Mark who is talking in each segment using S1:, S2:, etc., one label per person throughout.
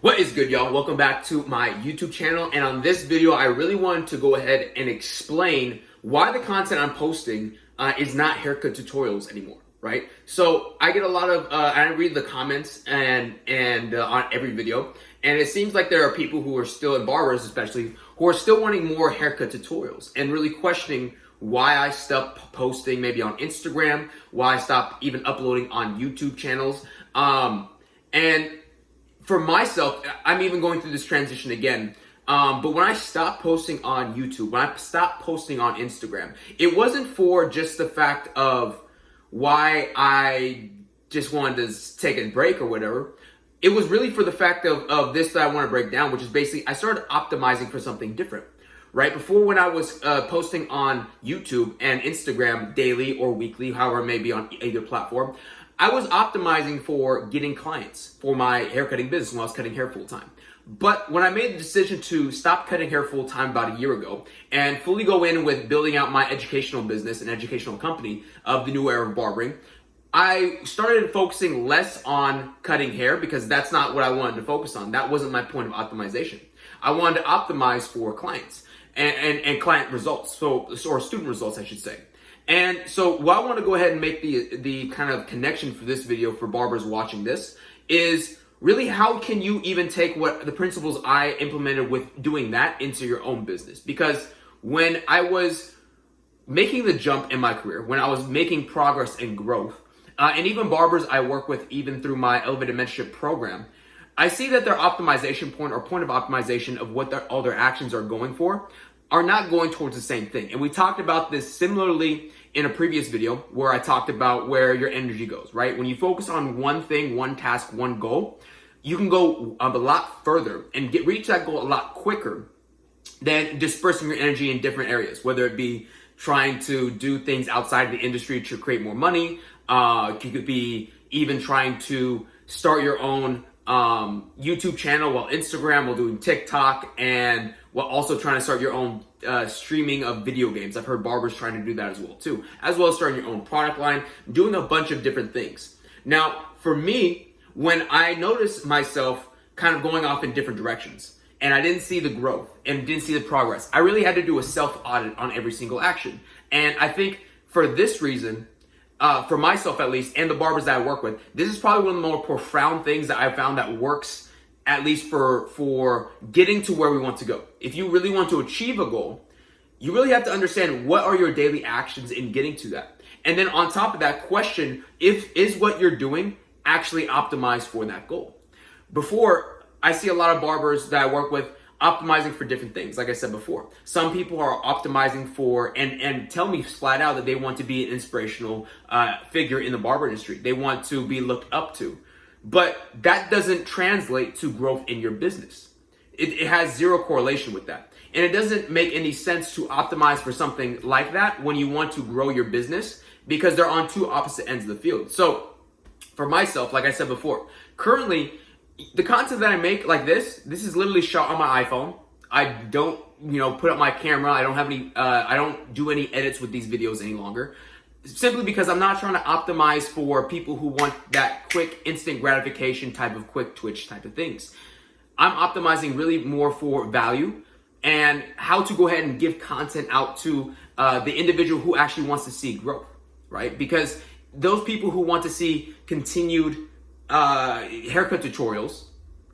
S1: What is good, y'all? Welcome back to my YouTube channel. And on this video, I really wanted to go ahead and explain why the content I'm posting is not haircut tutorials anymore, right? So I get a lot of, I read the comments and on every video, and it seems like there are people who are still, and barbers especially, who are still wanting more haircut tutorials and really questioning why I stopped posting maybe on Instagram, why I stopped even uploading on YouTube channels. And for myself, I'm even going through this transition again. But when I stopped posting on YouTube, when I stopped posting on Instagram, it wasn't for just the fact of why I just wanted to take a break or whatever. It was really for the fact of this that I want to break down, which is basically I started optimizing for something different. Right before, when I was posting on YouTube and Instagram daily or weekly, however it may be on either platform, I was optimizing for getting clients for my haircutting business when I was cutting hair full time. But when I made the decision to stop cutting hair full time about a year ago and fully go in with building out my educational business and educational company of the new era of barbering, I started focusing less on cutting hair because that's not what I wanted to focus on. That wasn't my point of optimization. I wanted to optimize for clients and client results, or student results, I should say. And so what I want to go ahead and make the kind of connection for this video for barbers watching this is really how can you even take what the principles I implemented with doing that into your own business? Because when I was making the jump in my career, when I was making progress and growth, and even barbers I work with even through my Elevated Mentorship program, I see that their optimization point or point of optimization of what all their actions are going for are not going towards the same thing. And we talked about this similarly in a previous video where I talked about where your energy goes, right? When you focus on one thing, one task, one goal, you can go a lot further and reach that goal a lot quicker than dispersing your energy in different areas, whether it be trying to do things outside of the industry to create more money. You could be even trying to start your own YouTube channel while Instagram, while doing TikTok, and while also trying to start your own streaming of video games. I've heard barbers trying to do that as well too, as well as starting your own product line, doing a bunch of different things. Now, for me, when I noticed myself kind of going off in different directions and I didn't see the growth and didn't see the progress, I really had to do a self-audit on every single action. And I think for this reason, for myself at least, and the barbers that I work with, this is probably one of the more profound things that I've found that works, at least for getting to where we want to go. If you really want to achieve a goal, you really have to understand what are your daily actions in getting to that. And then on top of that, question is what you're doing actually optimized for that goal. Before, I see a lot of barbers that I work with optimizing for different things. Like I said before, some people are optimizing for and tell me flat out that they want to be an inspirational figure in the barber industry. They want to be looked up to, but that doesn't translate to growth in your business. It has zero correlation with that. And it doesn't make any sense to optimize for something like that when you want to grow your business, because they're on two opposite ends of the field. So for myself, like I said before, currently, the content that I make like this is literally shot on my iPhone. I don't, put up my camera. I don't have any, I don't do any edits with these videos any longer. Simply because I'm not trying to optimize for people who want that quick instant gratification type of quick twitch type of things. I'm optimizing really more for value and how to go ahead and give content out to the individual who actually wants to see growth, right? Because those people who want to see continued haircut tutorials,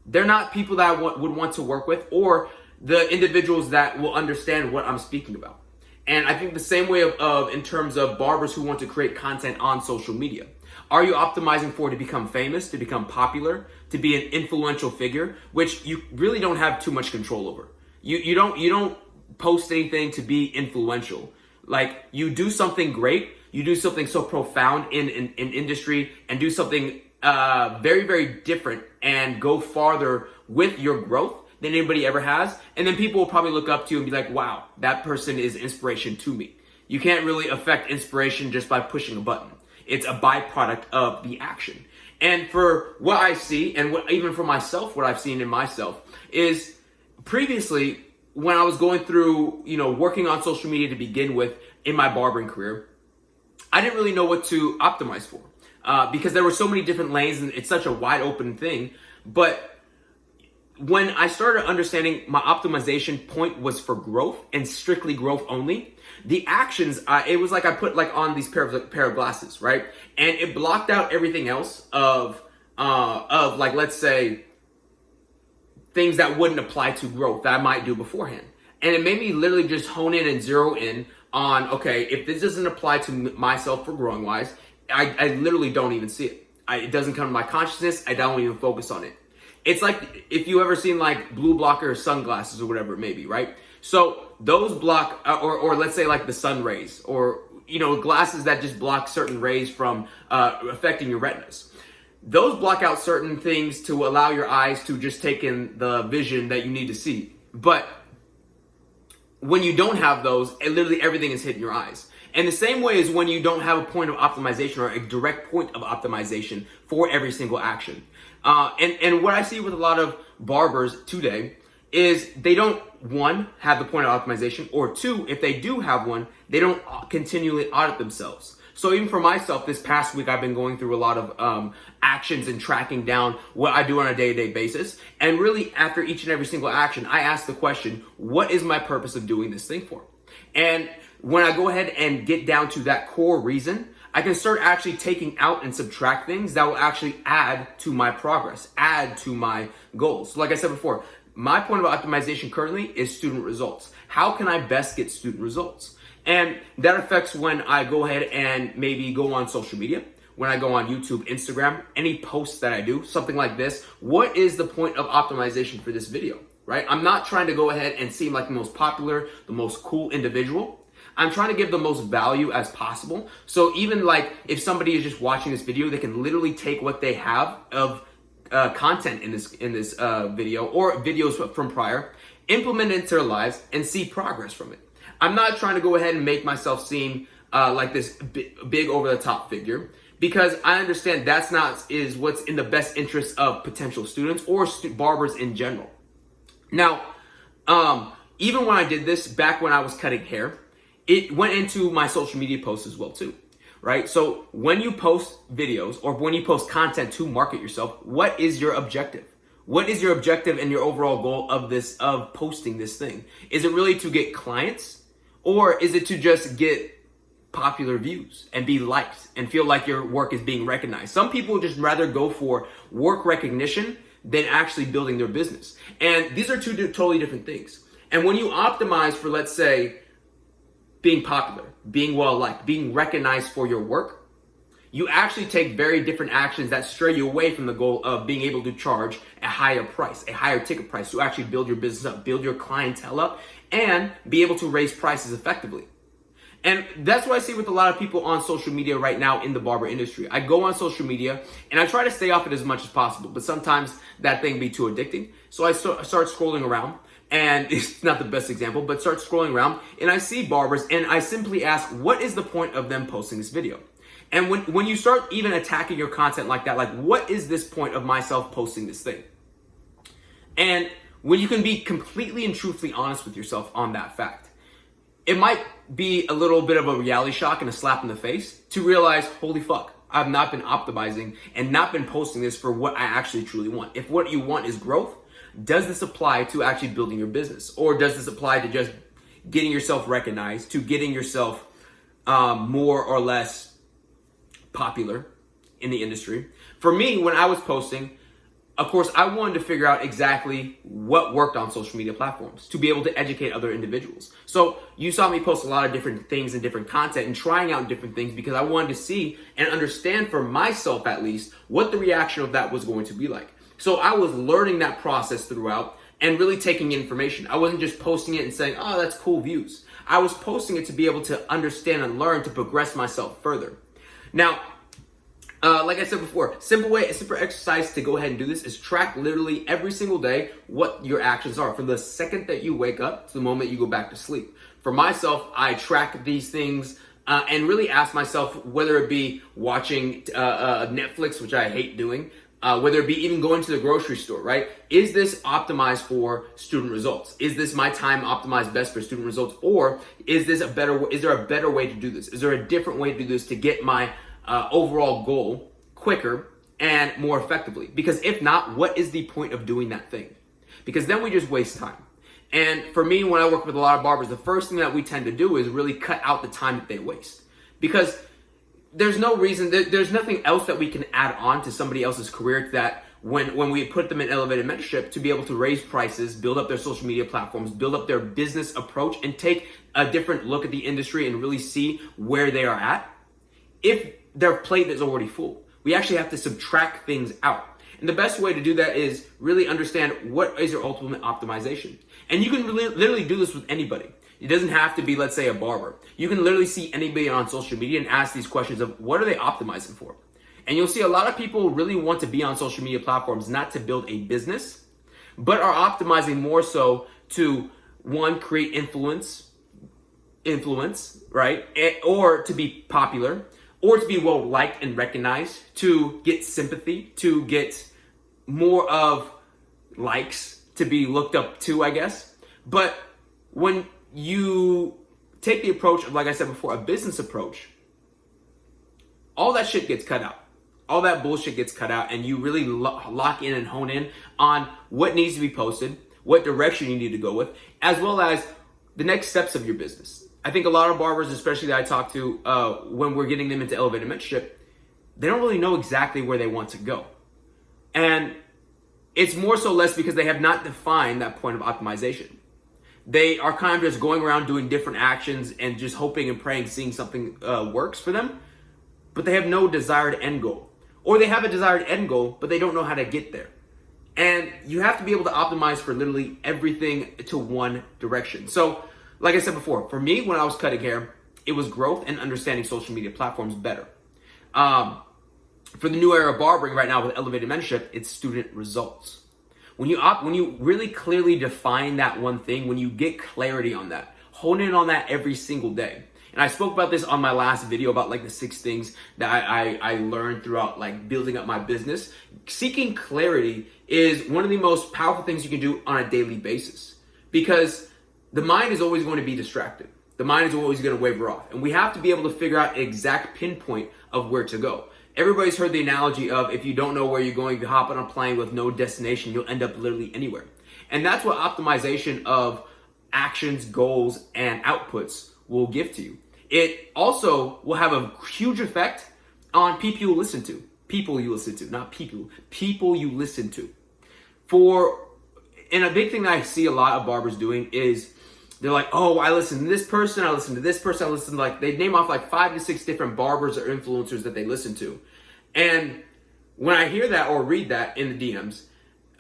S1: they're not people that I would want to work with, or the individuals that will understand what I'm speaking about. And I think the same way of in terms of barbers who want to create content on social media. Are you optimizing for to become famous, to become popular, to be an influential figure, which you really don't have too much control over? You don't post anything to be influential. Like, you do something great, you do something so profound in industry, and do something very, very different and go farther with your growth than anybody ever has. And then people will probably look up to you and be like, wow, that person is inspiration to me. You can't really affect inspiration just by pushing a button. It's a byproduct of the action. And for what I see, and even for myself, what I've seen in myself is previously when I was going through, working on social media to begin with in my barbering career, I didn't really know what to optimize for. Because there were so many different lanes and it's such a wide open thing. But when I started understanding my optimization point was for growth and strictly growth only, the actions, it was like I put like on these pair of glasses, right? And it blocked out everything else of like, let's say, things that wouldn't apply to growth that I might do beforehand. And it made me literally just hone in and zero in on, okay, if this doesn't apply to myself for growing wise, I literally don't even see it. It doesn't come to my consciousness. I don't even focus on it. It's like if you ever seen like blue blocker sunglasses or whatever it may be, right? So those block, or let's say like the sun rays, or glasses that just block certain rays from affecting your retinas. Those block out certain things to allow your eyes to just take in the vision that you need to see. But when you don't have those, literally everything is hitting your eyes. And the same way is when you don't have a point of optimization or a direct point of optimization for every single action. And what I see with a lot of barbers today is they don't, one, have the point of optimization, or two, if they do have one, they don't continually audit themselves. So even for myself, this past week, I've been going through a lot of actions and tracking down what I do on a day-to-day basis. And really, after each and every single action, I ask the question, what is my purpose of doing this thing for? And when I go ahead and get down to that core reason, I can start actually taking out and subtract things that will actually add to my progress, add to my goals. So like I said before, my point of optimization currently is student results. How can I best get student results? And that affects when I go ahead and maybe go on social media, when I go on YouTube, Instagram, any posts that I do, something like this. What is the point of optimization for this video, right? I'm not trying to go ahead and seem like the most popular, the most cool individual. I'm trying to give the most value as possible. So even like if somebody is just watching this video, they can literally take what they have of content in this video or videos from prior, implement it into their lives and see progress from it. I'm not trying to go ahead and make myself seem like this big over the top figure, because I understand that's not what's in the best interest of potential students or barbers in general. Now, even when I did this back when I was cutting hair, it went into my social media posts as well too, right? So when you post videos or when you post content to market yourself, what is your objective? What is your objective and your overall goal of posting this thing? Is it really to get clients? Or is it to just get popular views and be liked and feel like your work is being recognized? Some people just rather go for work recognition than actually building their business. And these are two totally different things. And when you optimize for, let's say, being popular, being well liked, being recognized for your work, you actually take very different actions that stray you away from the goal of being able to charge a higher price, a higher ticket price, to actually build your business up, build your clientele up, and be able to raise prices effectively. And that's what I see with a lot of people on social media right now in the barber industry. I go on social media and I try to stay off it as much as possible, but sometimes that thing be too addicting. So I start scrolling around, and it's not the best example, but start scrolling around and I see barbers and I simply ask, what is the point of them posting this video? And when you start even attacking your content like that, like, what is this point of myself posting this thing? And when you can be completely and truthfully honest with yourself on that fact, it might be a little bit of a reality shock and a slap in the face to realize, holy fuck, I've not been optimizing and not been posting this for what I actually truly want. If what you want is growth, does this apply to actually building your business? Or does this apply to just getting yourself recognized, to getting yourself more or less popular in the industry? For me, when I was posting, of course, I wanted to figure out exactly what worked on social media platforms to be able to educate other individuals. So you saw me post a lot of different things and different content and trying out different things because I wanted to see and understand for myself at least what the reaction of that was going to be like. So I was learning that process throughout and really taking information. I wasn't just posting it and saying, oh, that's cool views. I was posting it to be able to understand and learn to progress myself further. Now, like I said before, a simple exercise to go ahead and do this is track literally every single day what your actions are from the second that you wake up to the moment you go back to sleep. For myself, I track these things and really ask myself whether it be watching Netflix, which I hate doing, whether it be even going to the grocery store, right? Is this optimized for student results? Is this my time optimized best for student results? Or is there a better way to do this? Is there a different way to do this to get my overall goal quicker and more effectively? Because if not, what is the point of doing that thing? because then we just waste time. And for me, when I work with a lot of barbers, the first thing that we tend to do is really cut out the time that they waste, because there's no reason, there's nothing else that we can add on to somebody else's career that when we put them in elevated mentorship to be able to raise prices, build up their social media platforms, build up their business approach, and take a different look at the industry and really see where they are at. If their plate is already full, we actually have to subtract things out. And the best way to do that is really understand what is your ultimate optimization. And you can literally do this with anybody. It doesn't have to be, let's say, a barber. You can literally see anybody on social media and ask these questions of what are they optimizing for? And you'll see a lot of people really want to be on social media platforms not to build a business, but are optimizing more so to, one, create influence, right? Or to be popular, or to be well liked and recognized, to get sympathy, to get more of likes, to be looked up to, I guess. But when you take the approach of, like I said before, a business approach, all that shit gets cut out. All that bullshit gets cut out, and you really lock in and hone in on what needs to be posted, what direction you need to go with, as well as the next steps of your business. I think a lot of barbers, especially that I talk to when we're getting them into elevated mentorship, they don't really know exactly where they want to go. And it's more so less because they have not defined that point of optimization. They are kind of just going around doing different actions and just hoping and praying, seeing something works for them, but they have no desired end goal. Or they have a desired end goal, but they don't know how to get there. And you have to be able to optimize for literally everything to one direction. So, like I said before, for me, when I was cutting hair, it was growth and understanding social media platforms better. For the new era of barbering right now with elevated mentorship, it's student results. When you really clearly define that one thing, when you get clarity on that, hone in on that every single day. And I spoke about this on my last video about like the 6 things that I learned throughout like building up my business. Seeking clarity is one of the most powerful things you can do on a daily basis, because the mind is always going to be distracted. The mind is always going to waver off. And we have to be able to figure out an exact pinpoint of where to go. Everybody's heard the analogy of if you don't know where you're going, if you hop on a plane with no destination, you'll end up literally anywhere. And that's what optimization of actions, goals, and outputs will give to you. It also will have a huge effect on people you listen to. People you listen to, not people. People you listen to. And a big thing that I see a lot of barbers doing is they're like, oh, I listen to this person, I listen to this person, I listen to, like, they name off like 5 to 6 different barbers or influencers that they listen to. And when I hear that or read that in the DMs,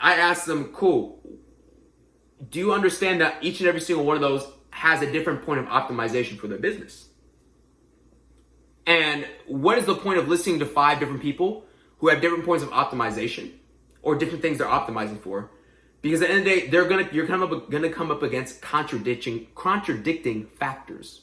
S1: I ask them, cool, do you understand that each and every single one of those has a different point of optimization for their business? And what is the point of listening to 5 different people who have different points of optimization or different things they're optimizing for? Because at the end of the day, you're gonna come up against contradicting factors.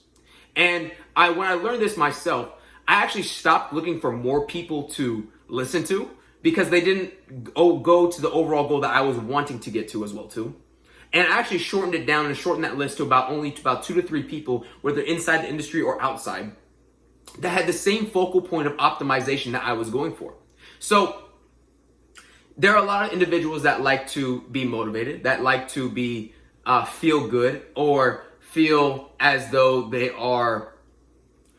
S1: And when I learned this myself, I actually stopped looking for more people to listen to because they didn't go to the overall goal that I was wanting to get to as well too. And I actually shortened it down and shortened that list to about 2 to 3 people, whether inside the industry or outside, that had the same focal point of optimization that I was going for. So there are a lot of individuals that like to be motivated, that like to be feel good or feel as though they are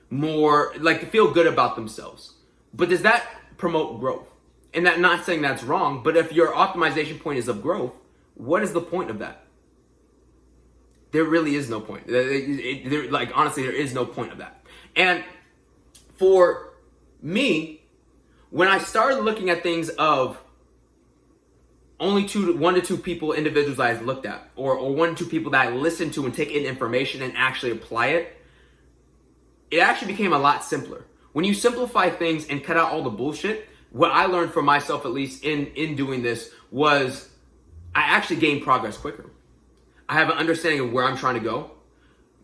S1: more like to feel good about themselves. But does that promote growth? And that, not saying that's wrong, but if your optimization point is of growth, what is the point of that? There really is no point. Honestly, there is no point of that. And for me, when I started looking at things of only 1 to 2 people, individuals I looked at, or 1 to 2 people that I listened to and take in information and actually apply it, it actually became a lot simpler. When you simplify things and cut out all the bullshit, what I learned for myself, at least in doing this, was I actually gained progress quicker. I have an understanding of where I'm trying to go.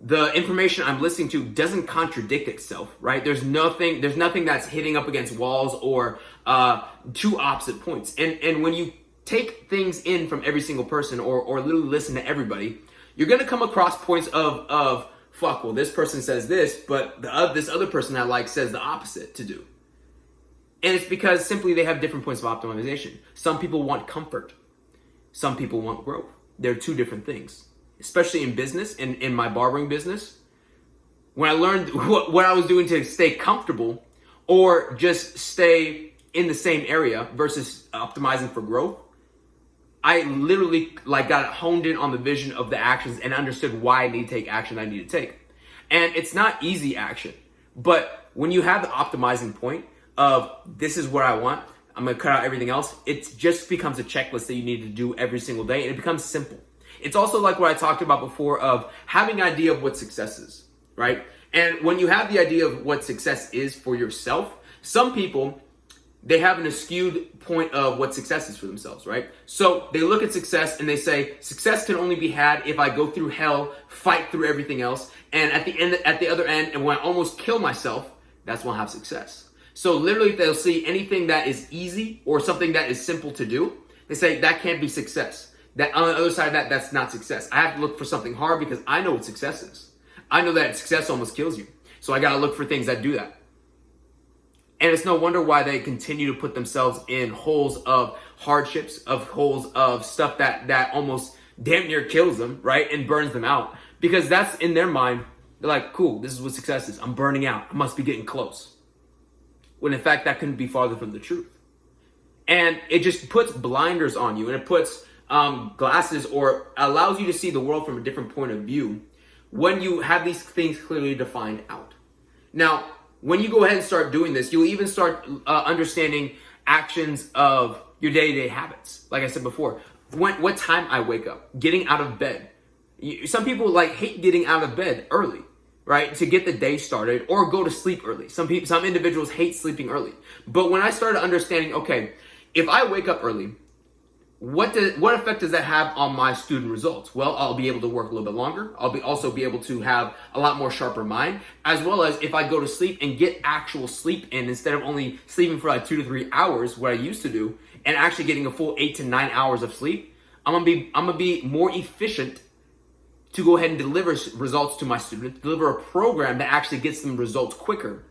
S1: The information I'm listening to doesn't contradict itself, right? There's nothing that's hitting up against walls or 2 opposite points. And when you take things in from every single person or literally listen to everybody, you're gonna come across points of fuck, well, this person says this, but this other person I like says the opposite to do. And it's because simply they have different points of optimization. Some people want comfort. Some people want growth. They're two different things, especially in business and in my barbering business. When I learned what I was doing to stay comfortable or just stay in the same area versus optimizing for growth, I literally got honed in on the vision of the actions and understood why I need to take action I need to take. And it's not easy action, but when you have the optimizing point of this is what I want, I'm going to cut out everything else, it just becomes a checklist that you need to do every single day, and it becomes simple. It's also like what I talked about before of having an idea of what success is, right? And when you have the idea of what success is for yourself, some people, they have an skewed point of what success is for themselves, right? So they look at success and they say, success can only be had if I go through hell, fight through everything else, and at the other end, and when I almost kill myself, that's when I have success. So literally, if they'll see anything that is easy or something that is simple to do, they say that can't be success. That on the other side of that, that's not success. I have to look for something hard because I know what success is. I know that success almost kills you. So I got to look for things that do that. And it's no wonder why they continue to put themselves in holes of hardships, of holes of stuff that almost damn near kills them, right? And burns them out. Because that's in their mind, they're like, cool, this is what success is. I'm burning out. I must be getting close. When in fact, that couldn't be farther from the truth. And it just puts blinders on you, and it puts glasses, or allows you to see the world from a different point of view when you have these things clearly defined out. Now, when you go ahead and start doing this, you'll even start understanding actions of your day-to-day habits. Like I said before, what time I wake up, getting out of bed. Some people hate getting out of bed early, right? To get the day started or go to sleep early. Some individuals hate sleeping early. But when I started understanding, okay, if I wake up early, what effect does that have on my student results? Well, I'll be able to work a little bit longer. I'll also be able to have a lot more sharper mind, as well as if I go to sleep and get actual sleep in instead of only sleeping for 2 to 3 hours, what I used to do, and actually getting a full 8 to 9 hours of sleep, I'm gonna be more efficient to go ahead and deliver results to my students, deliver a program that actually gets them results quicker,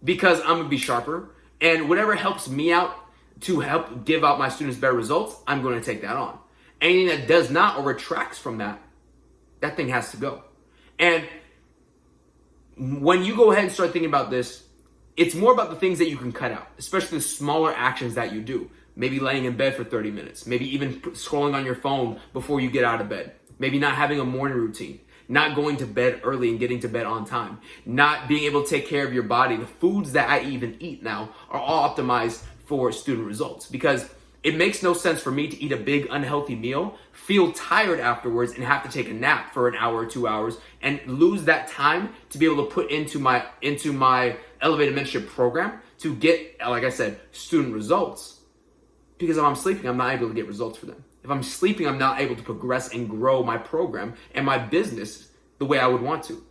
S1: because I'm gonna be sharper, and whatever helps me out to help give out my students better results, I'm going to take that on. Anything that does not or retracts from that thing has to go. And when you go ahead and start thinking about this, it's more about the things that you can cut out, especially the smaller actions that you do. Maybe laying in bed for 30 minutes, maybe even scrolling on your phone before you get out of bed, maybe not having a morning routine, not going to bed early and getting to bed on time, not being able to take care of your body. The foods that I even eat now are all optimized for student results, because it makes no sense for me to eat a big unhealthy meal, feel tired afterwards, and have to take a nap for an hour or 2 hours and lose that time to be able to put into my elevated mentorship program to get, like I said, student results. Because if I'm sleeping, I'm not able to get results for them. If I'm sleeping, I'm not able to progress and grow my program and my business the way I would want to.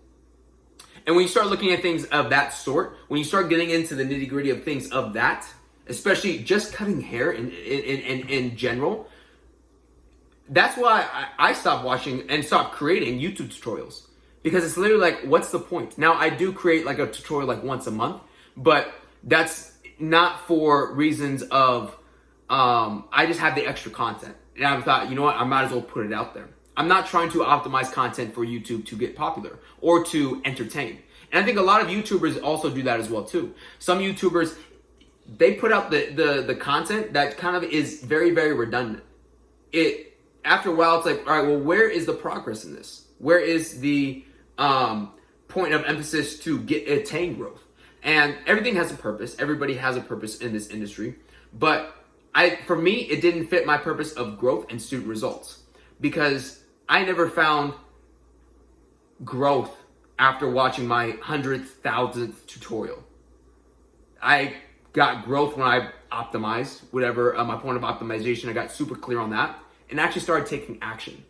S1: And when you start looking at things of that sort, when you start getting into the nitty-gritty of things of that, especially just cutting hair in general, that's why I stopped watching and stopped creating YouTube tutorials. Because it's literally like, what's the point? Now, I do create a tutorial once a month, but that's not for reasons of, I just have the extra content. And I thought, you know what, I might as well put it out there. I'm not trying to optimize content for YouTube to get popular or to entertain. And I think a lot of YouTubers also do that as well too. Some YouTubers, they put out the content that kind of is very, very redundant. After a while, it's like, all right, well, where is the progress in this? Where is the point of emphasis to attain growth? And everything has a purpose. Everybody has a purpose in this industry. But for me, it didn't fit my purpose of growth and student results, because I never found growth after watching my 100,000th tutorial. I got growth when I optimized whatever my point of optimization. I got super clear on that and actually started taking action,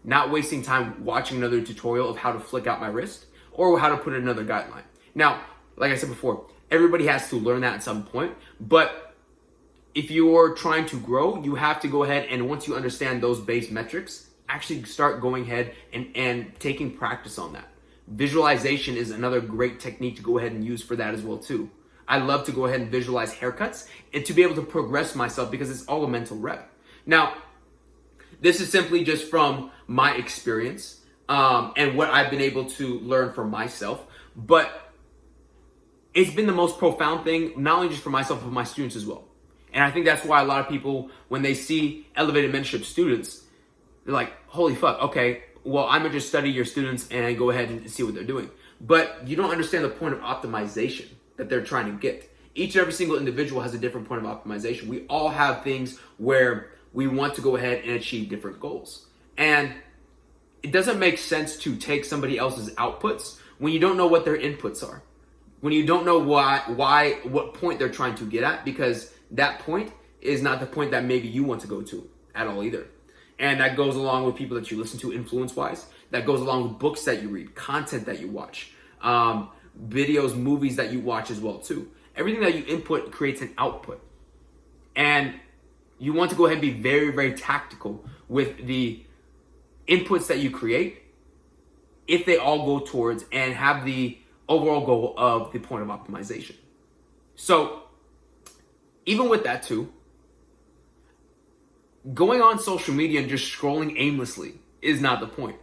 S1: not wasting time watching another tutorial of how to flick out my wrist or how to put in another guideline. Now, like I said before, everybody has to learn that at some point, but if you're trying to grow, you have to go ahead and, once you understand those base metrics, actually start going ahead and taking practice on that. Visualization is another great technique to go ahead and use for that as well too. I love to go ahead and visualize haircuts and to be able to progress myself, because it's all a mental rep. Now, This is simply just from my experience and what I've been able to learn for myself. But it's been the most profound thing, not only just for myself, but for my students as well. And I think that's why a lot of people, when they see elevated mentorship students, they're like, holy fuck, okay, well, I'm gonna just study your students and go ahead and see what they're doing. But you don't understand the point of optimization that they're trying to get. Each and every single individual has a different point of optimization. We all have things where we want to go ahead and achieve different goals. And it doesn't make sense to take somebody else's outputs when you don't know what their inputs are. When you don't know what point they're trying to get at, because that point is not the point that maybe you want to go to at all either. And that goes along with people that you listen to influence-wise. That goes along with books that you read, content that you watch, videos, movies that you watch as well too. Everything that you input creates an output. And you want to go ahead and be very, very tactical with the inputs that you create if they all go towards and have the overall goal of the point of optimization. So even with that too, going on social media and just scrolling aimlessly is not the point.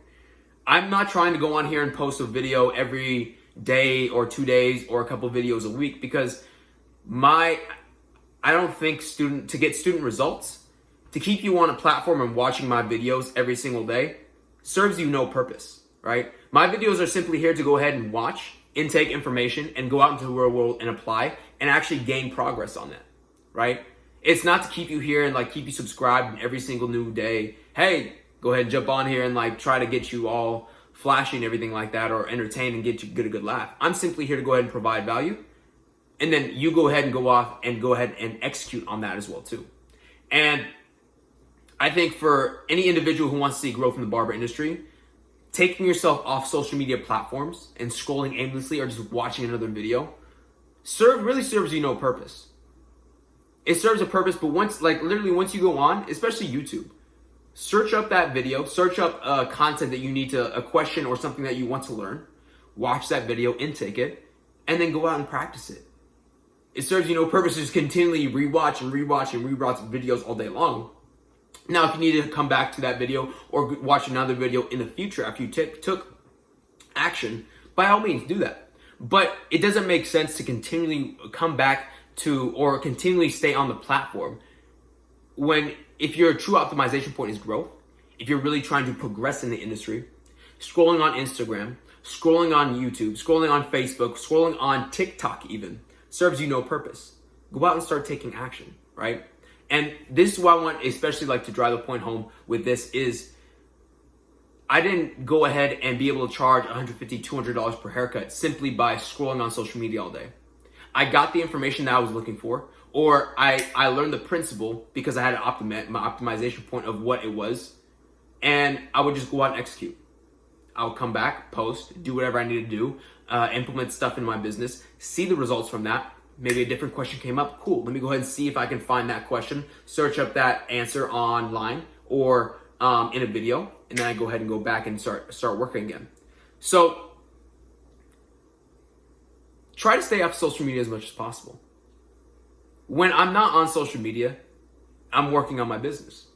S1: I'm not trying to go on here and post a video every day or 2 days or a couple videos a week, because I don't think to get student results, to keep you on a platform and watching my videos every single day serves you no purpose, right? My videos are simply here to go ahead and watch, intake information, and go out into the real world and apply and actually gain progress on that, right? It's not to keep you here and like keep you subscribed every single new day. Hey, go ahead and jump on here and like try to get you all flashy and everything like that, or entertain and get a good laugh. I'm simply here to go ahead and provide value. And then you go ahead and go ahead and execute on that as well too. And I think for any individual who wants to see growth in the barber industry, taking yourself off social media platforms and scrolling aimlessly or just watching another video really serves you no purpose. It serves a purpose, but once you go on, especially YouTube, search up that video, search up content that you need a question or something that you want to learn, watch that video, intake it, and then go out and practice it. It serves you no purpose to just continually rewatch videos all day long. Now, if you need to come back to that video or watch another video in the future after you took action, by all means, do that. But it doesn't make sense to continually come back to or continually stay on the platform if your true optimization point is growth, if you're really trying to progress in the industry, scrolling on Instagram, scrolling on YouTube, scrolling on Facebook, scrolling on TikTok even, serves you no purpose. Go out and start taking action, right? And this is why I want especially like to drive the point home with this is I didn't go ahead and be able to charge $150, $200 per haircut simply by scrolling on social media all day. I got the information that I was looking for, or I learned the principle because I had my optimization point of what it was, and I would just go out and execute. I would come back, post, do whatever I needed to do, implement stuff in my business, see the results from that. Maybe a different question came up. Cool. Let me go ahead and see if I can find that question, search up that answer online or in a video, and then I go ahead and go back and start working again. So try to stay off social media as much as possible. When I'm not on social media, I'm working on my business.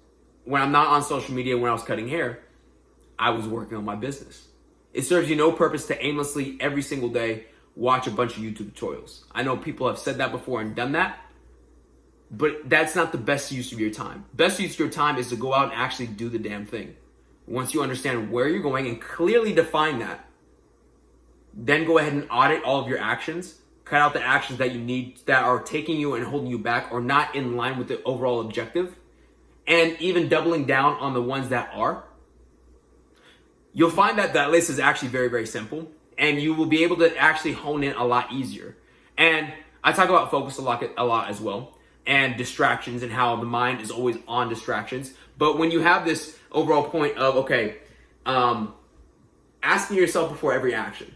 S1: When I'm not on social media, when I was cutting hair, I was working on my business. It serves you no purpose to aimlessly every single day watch a bunch of YouTube tutorials. I know people have said that before and done that, but that's not the best use of your time. Best use of your time is to go out and actually do the damn thing. Once you understand where you're going and clearly define that, then go ahead and audit all of your actions. Cut out the actions that you need that are taking you and holding you back or not in line with the overall objective. And even doubling down on the ones that are. You'll find that that list is actually very, very simple. And you will be able to actually hone in a lot easier. And I talk about focus a lot as well. And distractions and how the mind is always on distractions. But when you have this overall point of, okay, asking yourself before every action,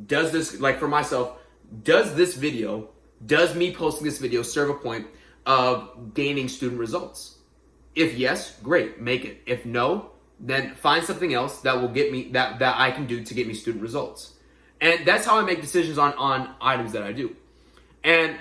S1: does this, like for myself, does me posting this video serve a point of gaining student results? If yes, great, make it. If no, then find something else that will get me, that I can do to get me student results. And that's how I make decisions on items that I do. And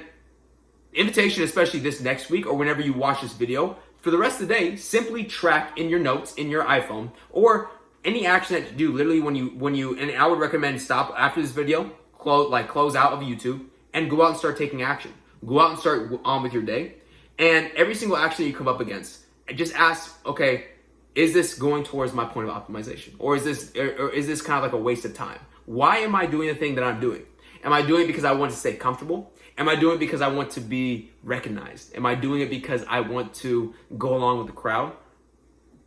S1: invitation, especially this next week or whenever you watch this video, For the rest of the day, simply track in your notes in your iPhone or any action that you do. Literally, when you, and I would recommend stop after this video, close out of YouTube, and go out and start taking action. Go out and start on with your day, and every single action you come up against, just ask, okay, is this going towards my point of optimization, or is this kind of like a waste of time? Why am I doing the thing that I'm doing? Am I doing it because I want to stay comfortable? Am I doing it because I want to be recognized? Am I doing it because I want to go along with the crowd?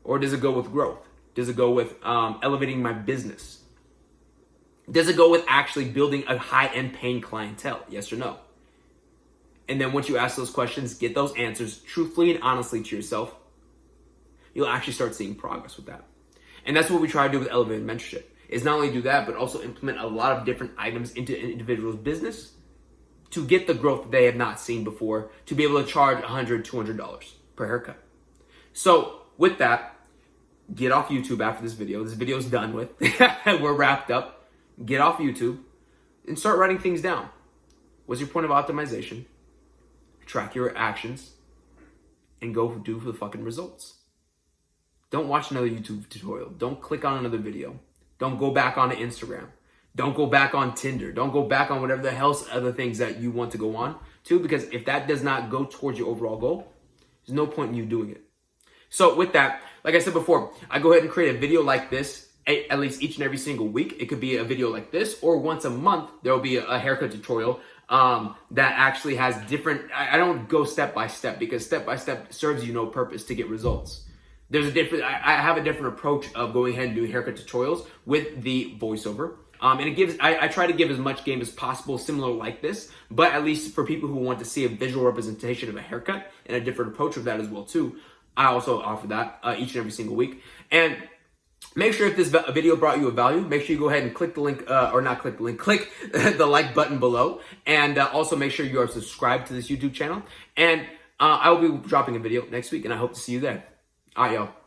S1: Or does it go with growth? Does it go with elevating my business? Does it go with actually building a high-end paying clientele? Yes or no? And then once you ask those questions, get those answers truthfully and honestly to yourself, you'll actually start seeing progress with that. And that's what we try to do with Elevated Mentorship, is not only do that, but also implement a lot of different items into an individual's business to get the growth that they have not seen before, to be able to charge $100, $200 per haircut. So with that, get off YouTube after this video. This video is done with. We're wrapped up. Get off YouTube and start writing things down. What's your point of optimization? Track your actions and go do for the fucking results. Don't watch another YouTube tutorial. Don't click on another video. Don't go back onto Instagram. Don't go back on Tinder. Don't go back on whatever the hell's other things that you want to go on to, because if that does not go towards your overall goal, there's no point in you doing it. So with that, like I said before, I go ahead and create a video like this at least each and every single week. It could be a video like this, or once a month, there will be a haircut tutorial that actually has different, I don't go step by step, because step by step serves you no purpose to get results. There's a different, I have a different approach of going ahead and doing haircut tutorials with the voiceover. And it gives, I try to give as much game as possible, similar like this, but at least for people who want to see a visual representation of a haircut and a different approach of that as well too, I also offer that each and every single week. And make sure if this video brought you a value, make sure you go ahead and click the link, or not click the link, click the like button below. And also make sure you are subscribed to this YouTube channel. And I will be dropping a video next week, and I hope to see you there. All right, y'all.